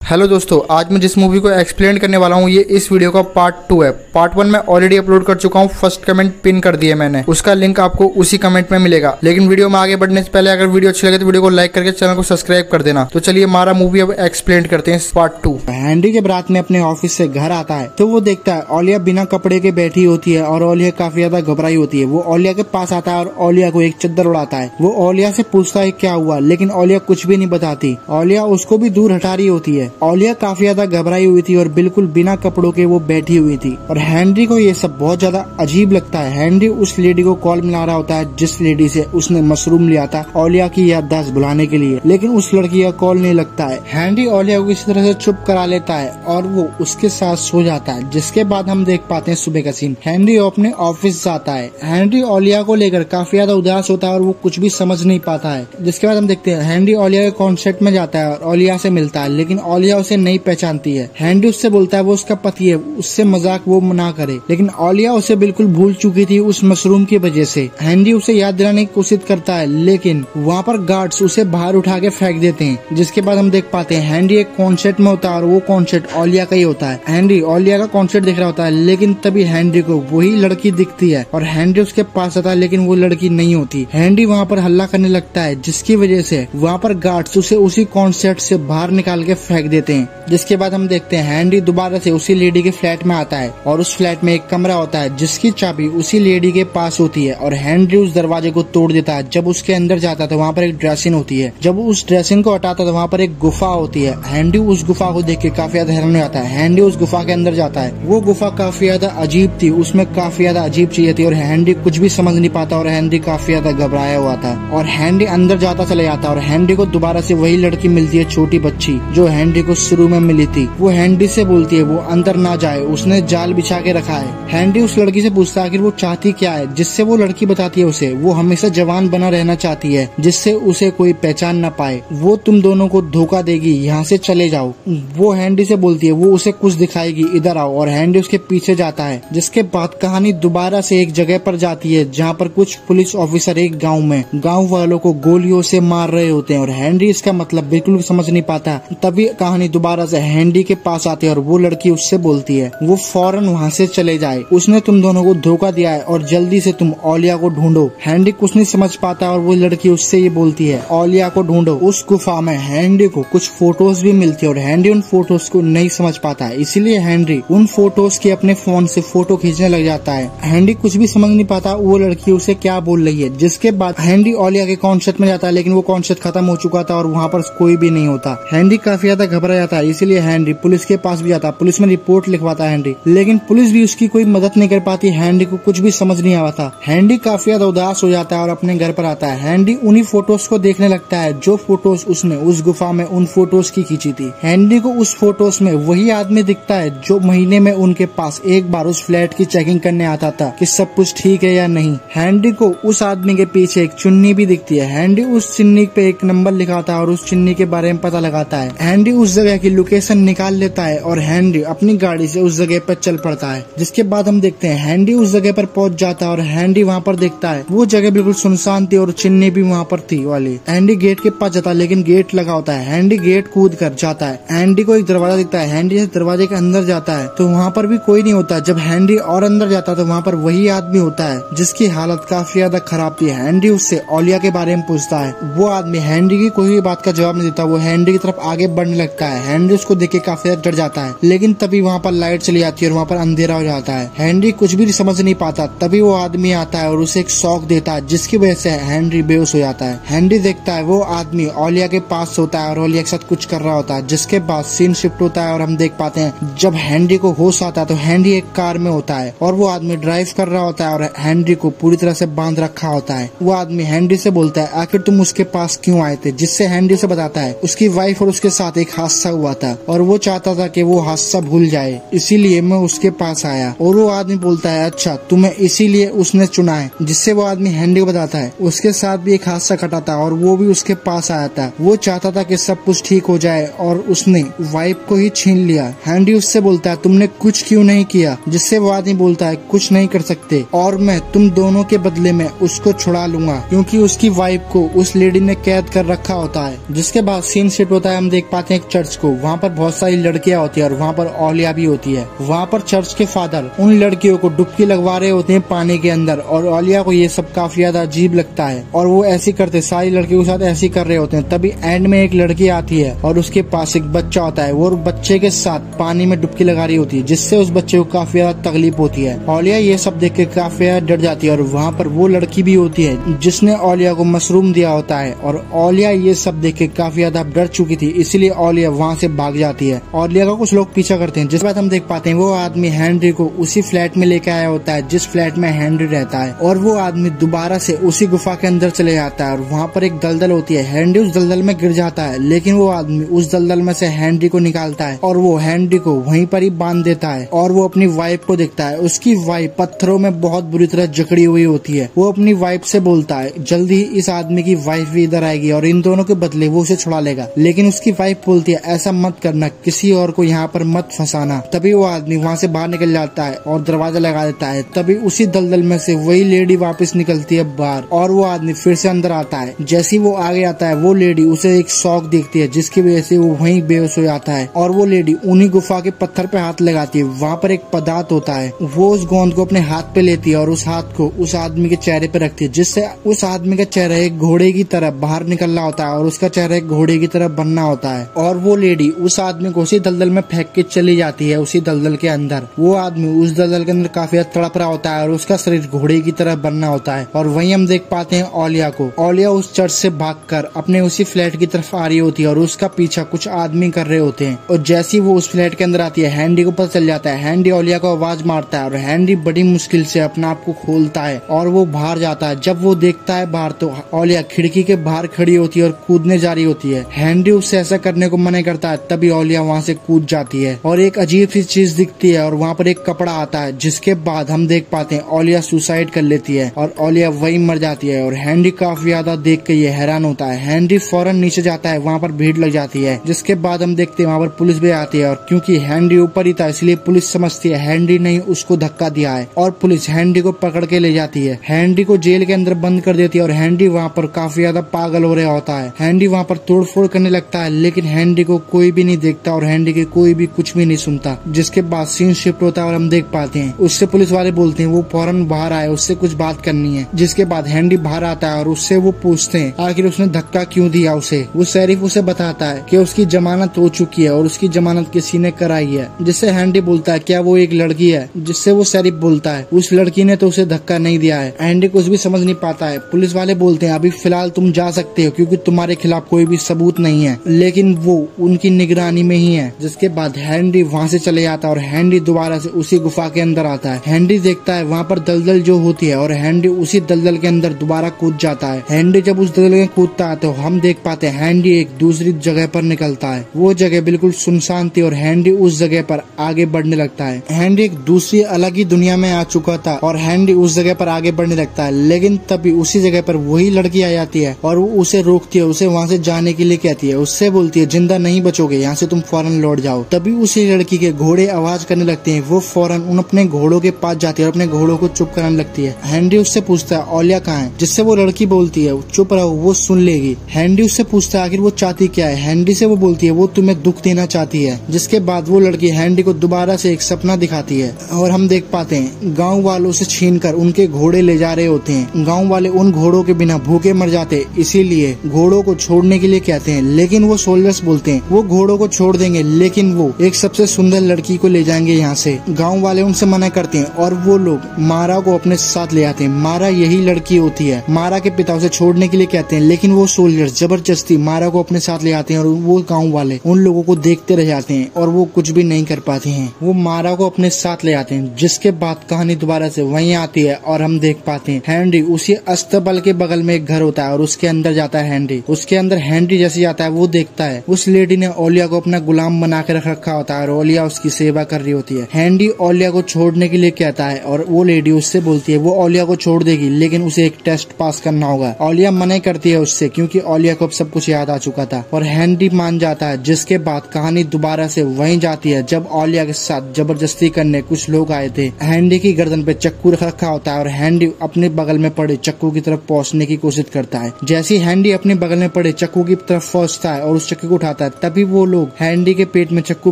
Hello दोस्तों, आज मैं जिस मूवी को एक्सप्लेन करने वाला हूँ ये इस वीडियो का पार्ट 2 है। पार्ट 1 मैं ऑलरेडी अपलोड कर चुका हूँ, फर्स्ट कमेंट पिन कर दिया मैंने, उसका लिंक आपको उसी कमेंट में मिलेगा। लेकिन वीडियो में आगे बढ़ने से पहले अगर वीडियो अच्छी लगे तो वीडियो को लाइक करके चैनल को सब्सक्राइब कर देना। तो चलिए हमारा मूवी अब एक्सप्लेन करते हैं पार्ट 2। हैंडी जब रात में अपने ऑफिस से घर आता है तो वो देखता है ओलिया बिना कपड़े के बैठी होती है और ओलिया काफी ज्यादा घबराई होती है। वो ओलिया के पास आता है और ओलिया को एक चद्दर उड़ाता है। वो ओलिया से पूछता है क्या हुआ, लेकिन ओलिया कुछ भी नहीं बताती। ओलिया उसको भी दूर हटा रही होती है। ओलिया काफी ज्यादा घबराई हुई थी और बिल्कुल बिना कपड़ों के वो बैठी हुई थी और हैंडी को ये सब बहुत ज्यादा अजीब लगता है। हैंडी उस लेडी को कॉल मिला रहा होता है जिस लेडी से उसने मशरूम लिया था ओलिया की याददाश्त भुलाने के लिए, लेकिन उस लड़की का कॉल नहीं लगता है। हैंडी ओलिया को किसी तरह से चुप करा लेता है और वो उसके साथ सो जाता है। जिसके बाद हम देख पाते हैं सुबह का सीन। हैंडी अपने ऑफिस जाता है। हैंडी ओलिया को लेकर काफी ज्यादा उदास होता है और वो कुछ भी समझ नहीं पाता है। जिसके बाद हम देखते हैं हैंडी ओलिया के कॉन्सर्ट में जाता है और ओलिया से मिलता है, लेकिन ओलिया उसे नहीं पहचानती है। हैंडी उससे बोलता है वो उसका पति है, उससे मजाक वो ना करे, लेकिन ओलिया उसे बिल्कुल भूल चुकी थी उस मशरूम की वजह से। हैंडी उसे याद दिलाने की कोशिश करता है, लेकिन वहाँ पर गार्ड्स उसे बाहर उठा के फेंक देते हैं। जिसके बाद हम देख पाते हैं हैंडी एक कॉन्सर्ट में होता है और वो कॉन्सर्ट ओलिया का ही होता है। हैंडी ओलिया का कॉन्सर्ट देख रहा होता है, लेकिन तभी हैंडी को वही लड़की दिखती है और हैंडी उसके पास आता है, लेकिन वो लड़की नहीं होती। हैंडी वहाँ पर हल्ला करने लगता है, जिसकी वजह से वहाँ पर गार्ड्स उसे उसी कॉन्सर्ट से बाहर निकाल के फेंक देते हैं। जिसके बाद हम देखते हैं हैंडी दोबारा से उसी लेडी के फ्लैट में आता है और उस फ्लैट में एक कमरा होता है जिसकी चाबी उसी लेडी के पास होती है और हैंडी उस दरवाजे को तोड़ देता है। जब उसके अंदर जाता है तो वहाँ पर एक ड्रेसिंग होती है। जब उस ड्रेसिंग को हटाता है तो वहाँ पर एक गुफा होती है। हैंडी उस गुफा को देख के काफी ज्यादा हैरान हो जाता है। हैंडी उस गुफा के अंदर जाता है। वो गुफा काफी ज्यादा अजीब थी, उसमें काफी ज्यादा अजीब चीजें थी और हैंडी कुछ भी समझ नहीं पाता और हैंडी काफी ज्यादा घबराया हुआ था। और हैंडी अंदर जाता चला जाता है और हैंडी को दोबारा से वही लड़की मिलती है, छोटी बच्ची जो हैंडी को शुरू में मिली थी। वो हैंडी से बोलती है वो अंदर ना जाए, उसने जाल बिछा के रखा है। हैंडी उस लड़की से पूछता है आखिर वो चाहती क्या है, जिससे वो लड़की बताती है उसे वो हमेशा जवान बना रहना चाहती है, जिससे उसे कोई पहचान न पाए। वो तुम दोनों को धोखा देगी, यहाँ से चले जाओ। वो हैंडी से बोलती है वो उसे कुछ दिखाएगी, इधर आओ, और हैंडी उसके पीछे जाता है। जिसके बाद कहानी दोबारा से एक जगह पर जाती है जहाँ पर कुछ पुलिस ऑफिसर एक गाँव वालों को गोलियों से मार रहे होते हैं और हैंडी इसका मतलब बिल्कुल समझ नहीं पाता। तभी कहानी दोबारा से हैंडी के पास आती है और वो लड़की उससे बोलती है वो फौरन वहाँ से चले जाए, उसने तुम दोनों को धोखा दिया है और जल्दी से तुम ओलिया को ढूंढो। हैंडी कुछ नहीं समझ पाता और वो लड़की उससे ये बोलती है ओलिया को ढूंढो। उस गुफा में हैंडी को कुछ फोटोज भी मिलती है और हैंडी उन फोटोज को नहीं समझ पाता है, इसीलिए हैंडी उन फोटोज की अपने फोन से फोटो खींचने लग जाता है। हैंडी कुछ भी समझ नहीं पाता वो लड़की उसे क्या बोल रही है। जिसके बाद हैंडी ओलिया के कॉन्सर्ट में जाता है, लेकिन वो कॉन्सर्ट खत्म हो चुका था और वहाँ पर कोई भी नहीं होता। हैंडी काफी ज्यादा घबरा जाता है, इसीलिए हैंडी पुलिस के पास भी जाता है। पुलिस में रिपोर्ट लिखवाता है हैंडी, लेकिन पुलिस भी उसकी कोई मदद नहीं कर पाती। हैंडी को कुछ भी समझ नहीं आता। हैंडी काफी ज्यादा उदास हो जाता है और अपने घर पर आता है। हैंडी उन्हीं फोटोज को देखने लगता है जो फोटोज उसने उस गुफा में उन फोटोज की खींची थी। हैंडी को उस फोटोज में वही आदमी दिखता है जो महीने में उनके पास एक बार उस फ्लैट की चेकिंग करने आता था कि सब कुछ ठीक है या नहीं। हैंडी को उस आदमी के पीछे एक चुन्नी भी दिखती है। हैंडी उस चुन्नी पे एक नंबर लिखाता है और उस चुन्नी के बारे में पता लगाता है। हैंडी उस जगह की लोकेशन निकाल लेता है और हैंडी अपनी गाड़ी से उस जगह पर चल पड़ता है। जिसके बाद हम देखते हैं हैंडी उस जगह पर पहुंच जाता है और हैंडी वहाँ पर देखता है वो जगह बिल्कुल सुनसान थी और चिन्नी भी वहाँ पर थी वाली। हैंडी गेट के पास जाता है, लेकिन गेट लगा होता है। हैंडी गेट कूद कर जाता है। हैंडी को एक दरवाजा दिखता है। हैंडी इस दरवाजे के अंदर जाता है तो वहाँ पर भी कोई नहीं होता। जब हैंडी और अंदर जाता है तो वहाँ पर वही आदमी होता है जिसकी हालत काफी ज्यादा खराब थी। हैंडी उससे ओलिया के बारे में पूछता है। वो आदमी हैंडी की कोई भी बात का जवाब नहीं देता। वो हैंडी की तरफ आगे बढ़ने लगता है। हैंडी उसको देख के काफी ज्यादा डर जाता है, लेकिन तभी वहाँ पर लाइट चली जाती है और वहाँ पर अंधेरा हो जाता है। हैंडी कुछ भी समझ नहीं पाता। तभी वो आदमी आता है और उसे एक शॉक देता है, जिसकी वजह से हैंडी बेहोश हो जाता है। हैंडी देखता है वो आदमी ओलिया के पास होता है और ओलिया के साथ कुछ कर रहा होता है। जिसके बाद सीन शिफ्ट होता है और हम देख पाते हैं जब हैंडी को होश आता है तो हैंडी एक कार में होता है और वो आदमी ड्राइव कर रहा होता है और हैंडी को पूरी तरह से बांध रखा होता है। वो आदमी हैंडी से बोलता है आखिर तुम उसके पास क्यों आए थे, जिससे हैंडी से बताता है उसकी वाइफ और उसके साथ एक हादसा हुआ था और वो चाहता था कि वो हादसा भूल जाए, इसीलिए मैं उसके पास आया। और वो आदमी बोलता है अच्छा तुम्हें इसीलिए उसने चुना है। जिससे वो आदमी हैंडी को बताता है उसके साथ भी एक हादसा घटा था और वो भी उसके पास आया था। वो चाहता था कि सब कुछ ठीक हो जाए और उसने वाइफ को ही छीन लिया। हैंडी उससे बोलता है तुमने कुछ क्यों नहीं किया, जिससे वो आदमी बोलता है कुछ नहीं कर सकते और मैं तुम दोनों के बदले में उसको छुड़ा लूंगा, क्योंकि उसकी वाइफ को उस लेडी ने कैद कर रखा होता है। जिसके बाद सीन सेट होता है, हम देख पाते हैं एक चर्च को। वहाँ पर बहुत सारी लड़कियां होती है और वहाँ पर औलिया भी होती है। वहाँ पर चर्च के फादर उन लड़कियों को डुबकी लगवा रहे होते हैं पानी के अंदर और औलिया को ये सब काफी ज्यादा अजीब लगता है और वो ऐसे करते, सारी लड़कियों के साथ ऐसे कर रहे होते हैं। तभी एंड में एक लड़की आती है और उसके पास एक बच्चा होता है, वो बच्चे के साथ पानी में डुबकी लगा रही होती है, जिससे उस बच्चे को काफी ज्यादा तकलीफ होती है। औलिया ये सब देख के काफी ज्यादा डर जाती है और वहाँ पर वो लड़की भी होती है जिसने औलिया को मशरूम दिया होता है और औलिया ये सब देख के काफी ज्यादा डर चुकी थी, इसीलिए औलिया वहाँ से भाग जाती है। औलिया का कुछ लोग पीछा करते हैं, जिस बात हम देख पाते हैं वो आदमी हेनरी को उसी फ्लैट में लेके आया होता है जिस फ्लैट में हेनरी रहता है और वो आदमी दोबारा से उसी गुफा के अंदर चले जाता है और वहाँ पर एक दलदल होती है। हेनरी उस दलदल में गिर जाता है, लेकिन वो आदमी उस दलदल में से हेनरी को निकालता है और वो हेनरी को वहीं पर ही बांध देता है और वो अपनी वाइफ को देखता है। उसकी वाइफ पत्थरों में बहुत बुरी तरह जकड़ी हुई होती है। वो अपनी वाइफ से बोलता है जल्दी ही इस आदमी की वाइफ भी इधर आएगी और इन दोनों के बदले वो उसे छुड़ा लेगा, लेकिन उसकी वाइफ बोलती है ऐसा मत करना, किसी और को यहाँ पर मत फंसाना। तभी वो आदमी वहाँ से बाहर निकल जाता है और दरवाजा लगा देता है। तभी उसी दलदल में से वही लेडी वापस निकलती है बाहर और वो आदमी फिर से अंदर आता है। जैसे वो आगे आता है वो लेडी उसे एक शॉक देखती है जिसकी वजह से वो वहीं बेहोश हो जाता है और वो लेडी उन्हीं गुफा के पत्थर पे हाथ लगाती है। वहाँ पर एक पदार्थ होता है, वो उस गोंद को अपने हाथ पे लेती है और उस हाथ को उस आदमी के चेहरे पे रखती है, जिससे उस आदमी का चेहरा एक घोड़े की तरह बाहर निकल रहा होता है और उसका चेहरा एक घोड़े की तरह बनना होता है और वो लेडी उस आदमी को उसी दलदल में फेंक के चली जाती है। उसी दलदल के अंदर वो आदमी उस दलदल के अंदर काफी तड़प रहा होता है और उसका शरीर घोड़े की तरह बनना होता है और वहीं हम देख पाते हैं औलिया को। औलिया उस चर्च से भागकर अपने उसी फ्लैट की तरफ आ रही होती है और उसका पीछा कुछ आदमी कर रहे होते हैं और जैसे वो उस फ्लैट के अंदर आती है हैंडी को पता चल जाता है। हैंडी औलिया को आवाज मारता है और हैंडी बड़ी मुश्किल से अपने आप को खोलता है और वो बाहर जाता है। जब वो देखता है बाहर तो औलिया खिड़की के बाहर खड़ी होती है और कूदने जा रही होती है। हैंडी उससे ऐसा करने को मना करता है, तभी औलिया वहाँ से कूद जाती है और एक अजीब सी चीज दिखती है और वहाँ पर एक कपड़ा आता है, जिसके बाद हम देख पाते हैं औलिया सुसाइड कर लेती है और औलिया वही मर जाती है और हैंडी काफी ज्यादा देख के ये हैरान होता है। हैंडी फौरन नीचे जाता है, वहाँ पर भीड़ लग जाती है, जिसके बाद हम देखते हैं वहाँ पर पुलिस भी आती है और क्योंकि हैंडी ऊपर ही था इसलिए पुलिस समझती है हैंडी ने उसको धक्का दिया है और पुलिस हैंडी को पकड़ के ले जाती है। हैंडी को जेल के अंदर बंद कर देती है और हैंडी वहाँ पर काफी ज्यादा पागल हो रहा होता है। हैंडी वहाँ पर तोड़फोड़ करने लगता है, लेकिन हैंडी को कोई भी नहीं देखता और हैंडी के कोई भी कुछ भी नहीं सुनता। जिसके बाद सीन शिफ्ट होता है और हम देख पाते हैं उससे पुलिस वाले बोलते हैं वो फौरन बाहर आए, उससे कुछ बात करनी है। जिसके बाद हैंडी बाहर आता है और उससे वो पूछते हैं आखिर उसने धक्का क्यों दिया उसे। वो शरीफ उसे बताता है कि उसकी जमानत हो चुकी है और उसकी जमानत किसी ने कराई है। जिससे हैंडी बोलता है क्या वो एक लड़की है, जिससे वो शरीफ बोलता है उस लड़की ने तो उसे धक्का नहीं दिया है। हैंडी कुछ भी समझ नहीं पाता है। पुलिस वाले बोलते हैं अभी फिलहाल तुम जा सकते हो क्योंकि तुम्हारे खिलाफ कोई भी सबूत नहीं है, लेकिन वो उनकी निगरानी में ही है। जिसके बाद हैंडी वहाँ से चले जाता है और हैंडी दोबारा से उसी गुफा के अंदर आता है। हैंडी देखता है वहाँ पर दलदल जो होती है और हैंडी उसी दलदल के अंदर दोबारा कूद जाता है। हैंडी जब उस दलदल में कूदता है तो हम देख पाते हैं हैंडी एक दूसरी जगह पर निकलता है। वो जगह बिल्कुल सुनसान थी और हैंडी उस जगह पर आगे बढ़ने लगता है। हैंडी एक दूसरी अलग ही दुनिया में आ चुका था और हैंडी उस जगह पर आगे बढ़ने लगता है, लेकिन तभी उसी जगह पर वही लड़की आ जाती है और वो उसे रोकती है, उसे वहाँ से जाने के लिए कहती है। उससे बोलती है जिंदा नहीं बचोगे, यहाँ से तुम फौरन लौट जाओ। तभी उसी लड़की के घोड़े आवाज करने लगते हैं। वो फौरन उन अपने घोड़ों के पास जाती है और अपने घोड़ों को चुप कराने लगती है। हैंडी उससे पूछता है औलिया कहाँ है, जिससे वो लड़की बोलती है चुप रहो वो सुन लेगी। हैंडी उससे पूछता है आखिर वो चाहती क्या है। हैंडी से वो बोलती है वो तुम्हें दुख देना चाहती है। जिसके बाद वो लड़की हैंडी को दोबारा से एक सपना दिखाती है और हम देख पाते हैं गाँव वालों से छीनकर उनके घोड़े ले जा रहे होते हैं। गाँव वाले उन घोड़ों के बिना भूखे मर जाते, इसीलिए घोड़ों को छोड़ने के लिए कहते हैं, लेकिन वो सोल्जर्स बोलते हैं वो घोड़ों को छोड़ देंगे लेकिन वो एक सबसे सुंदर लड़की को ले जाएंगे यहाँ से। गाँव वाले उनसे मना करते हैं और वो लोग मारा को अपने साथ ले आते हैं। मारा यही लड़की होती है। मारा के पिता उसे छोड़ने के लिए कहते हैं, लेकिन वो सोल्जर्स जबरदस्ती मारा को अपने साथ ले आते हैं और वो गाँव वाले उन लोगों को देखते रह जाते हैं और वो कुछ भी नहीं कर पाते हैं। वो मारा को अपने साथ ले आते हैं। जिसके बाद कहानी दोबारा से वहीं आती है और हम देख पाते हैं हैंडी उसी अस्तबल के बगल में एक घर होता है और उसके अंदर जाता है हैंडी। उसके अंदर हैंडी जैसे जाता है वो देखता है उस लेडी ने ओलिया को अपना गुलाम बना के रख रखा होता है और ओलिया उसकी सेवा कर रही होती है। हैंडी ओलिया को छोड़ने के लिए कहता है और वो लेडी उससे बोलती है वो ओलिया को छोड़ देगी, लेकिन उसे एक टेस्ट पास करना होगा। ओलिया मना करती है उससे क्योंकि ओलिया को अब सब कुछ याद आ चुका था और हैंडी मान जाता है। जिसके बाद कहानी दोबारा से वहीं जाती है जब ओलिया के साथ जबरदस्ती करने कुछ लोग आए थे। हैंडी की गर्दन पे चक्कू रख रखा होता है और हैंडी अपने बगल में पड़े चक्कू की तरफ पहुंचने की कोशिश करता है। जैसे हैंडी अपने बगल में पड़े चक्कू की तरफ पहुंचता है और उस चक्कू को उठाता आता है। तभी वो लोग हैंडी के पेट में चक्कू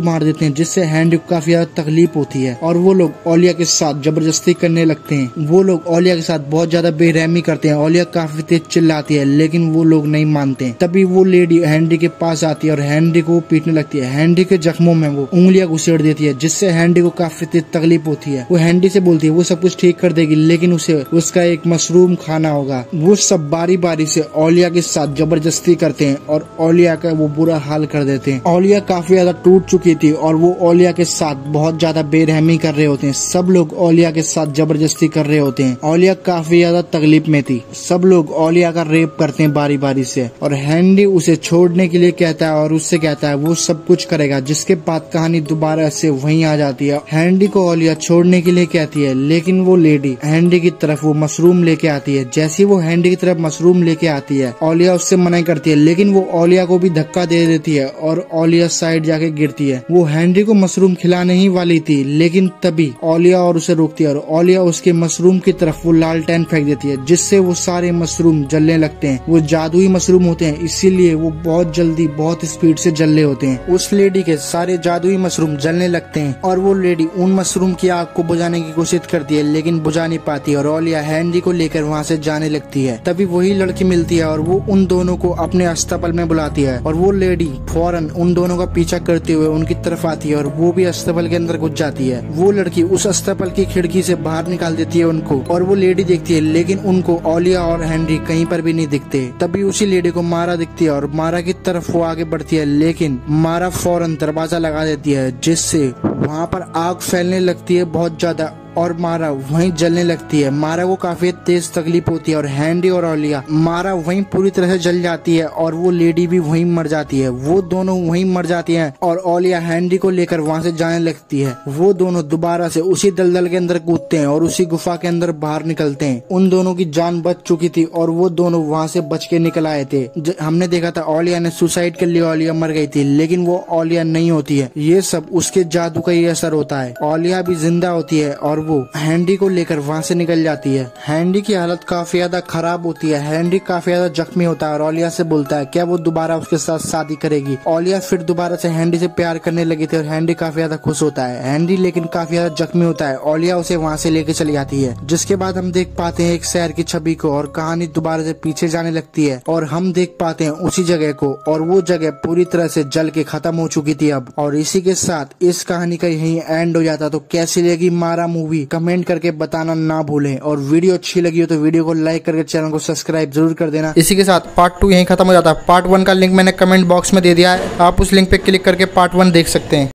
मार देते हैं, जिससे हैंडी को काफी ज्यादा तकलीफ होती है और वो लोग ओलिया के साथ जबरदस्ती करने लगते हैं। वो लोग ओलिया के साथ बहुत ज्यादा बेरहमी करते हैं। ओलिया काफी तेज चिल्लाती है, लेकिन वो लोग नहीं मानते। तभी वो लेडी हैंडी के पास आती है और हैंडी को पीटने लगती है। हैंडी के जख्मों में वो उंगलियां घुसेड़ देती है, जिससे हैंडी को काफी तेज तकलीफ होती है। वो हैंडी से बोलती है वो सब कुछ ठीक कर देगी, लेकिन उसे उसका एक मशरूम खाना होगा। वो सब बारी बारी से ओलिया के साथ जबरदस्ती करते हैं और ओलिया का वो बुरा हाल कर देते हैं। ओलिया काफी ज्यादा टूट चुकी थी और वो ओलिया के साथ बहुत ज्यादा बेरहमी कर रहे होते हैं। सब लोग ओलिया के साथ जबरदस्ती कर रहे होते हैं। ओलिया काफी ज्यादा तकलीफ में थी। सब लोग ओलिया का रेप करते हैं बारी बारी से और हैंडी उसे छोड़ने के लिए कहता है और उससे कहता है वो सब कुछ करेगा, जिसके बाद कहानी दोबारा से वहीं आ जाती है। हैंडी को ओलिया छोड़ने के लिए कहती है, लेकिन वो लेडी हैंडी की तरफ वो मशरूम लेके आती है। जैसे वो हैंडी की तरफ मशरूम लेके आती है, ओलिया उससे मना करती है, लेकिन वो ओलिया को भी धक्का दे देती है और ओलिया साइड जाके गिरती है। वो हैंडी को मशरूम खिलाने ही वाली थी, लेकिन तभी ओलिया और उसे रोकती है और ओलिया उसके मशरूम की तरफ वो लालटेन फेंक देती है, जिससे वो सारे मशरूम जलने लगते हैं। वो जादुई मशरूम होते हैं, इसीलिए वो बहुत जल्दी बहुत स्पीड से जलने होते हैं। उस लेडी के सारे जादुई मशरूम जलने लगते हैं और वो लेडी उन मशरूम की आग को बुझाने की कोशिश करती है, लेकिन बुझा नहीं पाती और ओलिया हैंडी को लेकर वहाँ से जाने लगती है। तभी वही लड़की मिलती है और वो उन दोनों को अपने अस्पताल में बुलाती है और वो लेडी फौरन उन दोनों का पीछा करते हुए उनकी तरफ आती है और वो भी अस्पताल के अंदर घुस जाती है। वो लड़की उस अस्पताल की खिड़की से बाहर निकाल देती है उनको और वो लेडी देखती है, लेकिन उनको ओलिया और हैंडी कहीं पर भी नहीं दिखते। तभी उसी लेडी को मारा दिखती है और मारा की तरफ वो आगे बढ़ती है, लेकिन मारा फौरन दरवाजा लगा देती है, जिससे वहाँ पर आग फैलने लगती है बहुत ज्यादा और मारा वहीं जलने लगती है। मारा को काफी तेज तकलीफ होती है और हैंडी और ओलिया मारा वहीं पूरी तरह से जल जाती है और वो लेडी भी वहीं मर जाती है। वो दोनों वहीं मर जाती हैं और ओलिया हैंडी को लेकर वहां से जाने लगती है। वो दोनों दोबारा से उसी दलदल के अंदर कूदते हैं और उसी गुफा के अंदर बाहर निकलते हैं। उन दोनों की जान बच चुकी थी और वो दोनों वहाँ से बच के निकल आए थे। हमने देखा था ओलिया ने सुसाइड कर लिया, ओलिया मर गई थी, लेकिन वो ओलिया नहीं होती है। ये सब उसके जादू का ही असर होता है। ओलिया भी जिंदा होती है और वो हैंडी को लेकर वहाँ से निकल जाती है। हैंडी की हालत काफी ज्यादा खराब होती है। हैंडी काफी ज्यादा जख्मी होता है और ओलिया से बोलता है क्या वो दोबारा उसके साथ शादी करेगी। ओलिया फिर दोबारा से हैंडी से प्यार करने लगी थी और हैंडी काफी ज्यादा खुश होता है। हैंडी लेकिन काफी ज्यादा जख्मी होता है। ओलिया उसे वहाँ से लेके चली जाती है, जिसके बाद हम देख पाते हैं एक शहर की छवि को और कहानी दोबारा से पीछे जाने लगती है और हम देख पाते हैं उसी जगह को और वो जगह पूरी तरह से जल के खत्म हो चुकी थी अब। और इसी के साथ इस कहानी का यही एंड हो जाता। तो कैसी लगी मारा मूवी कमेंट करके बताना ना भूलें और वीडियो अच्छी लगी हो तो वीडियो को लाइक करके चैनल को सब्सक्राइब जरूर कर देना। इसी के साथ पार्ट 2 यहीं खत्म हो जाता है। पार्ट 1 का लिंक मैंने कमेंट बॉक्स में दे दिया है, आप उस लिंक पे क्लिक करके पार्ट 1 देख सकते हैं।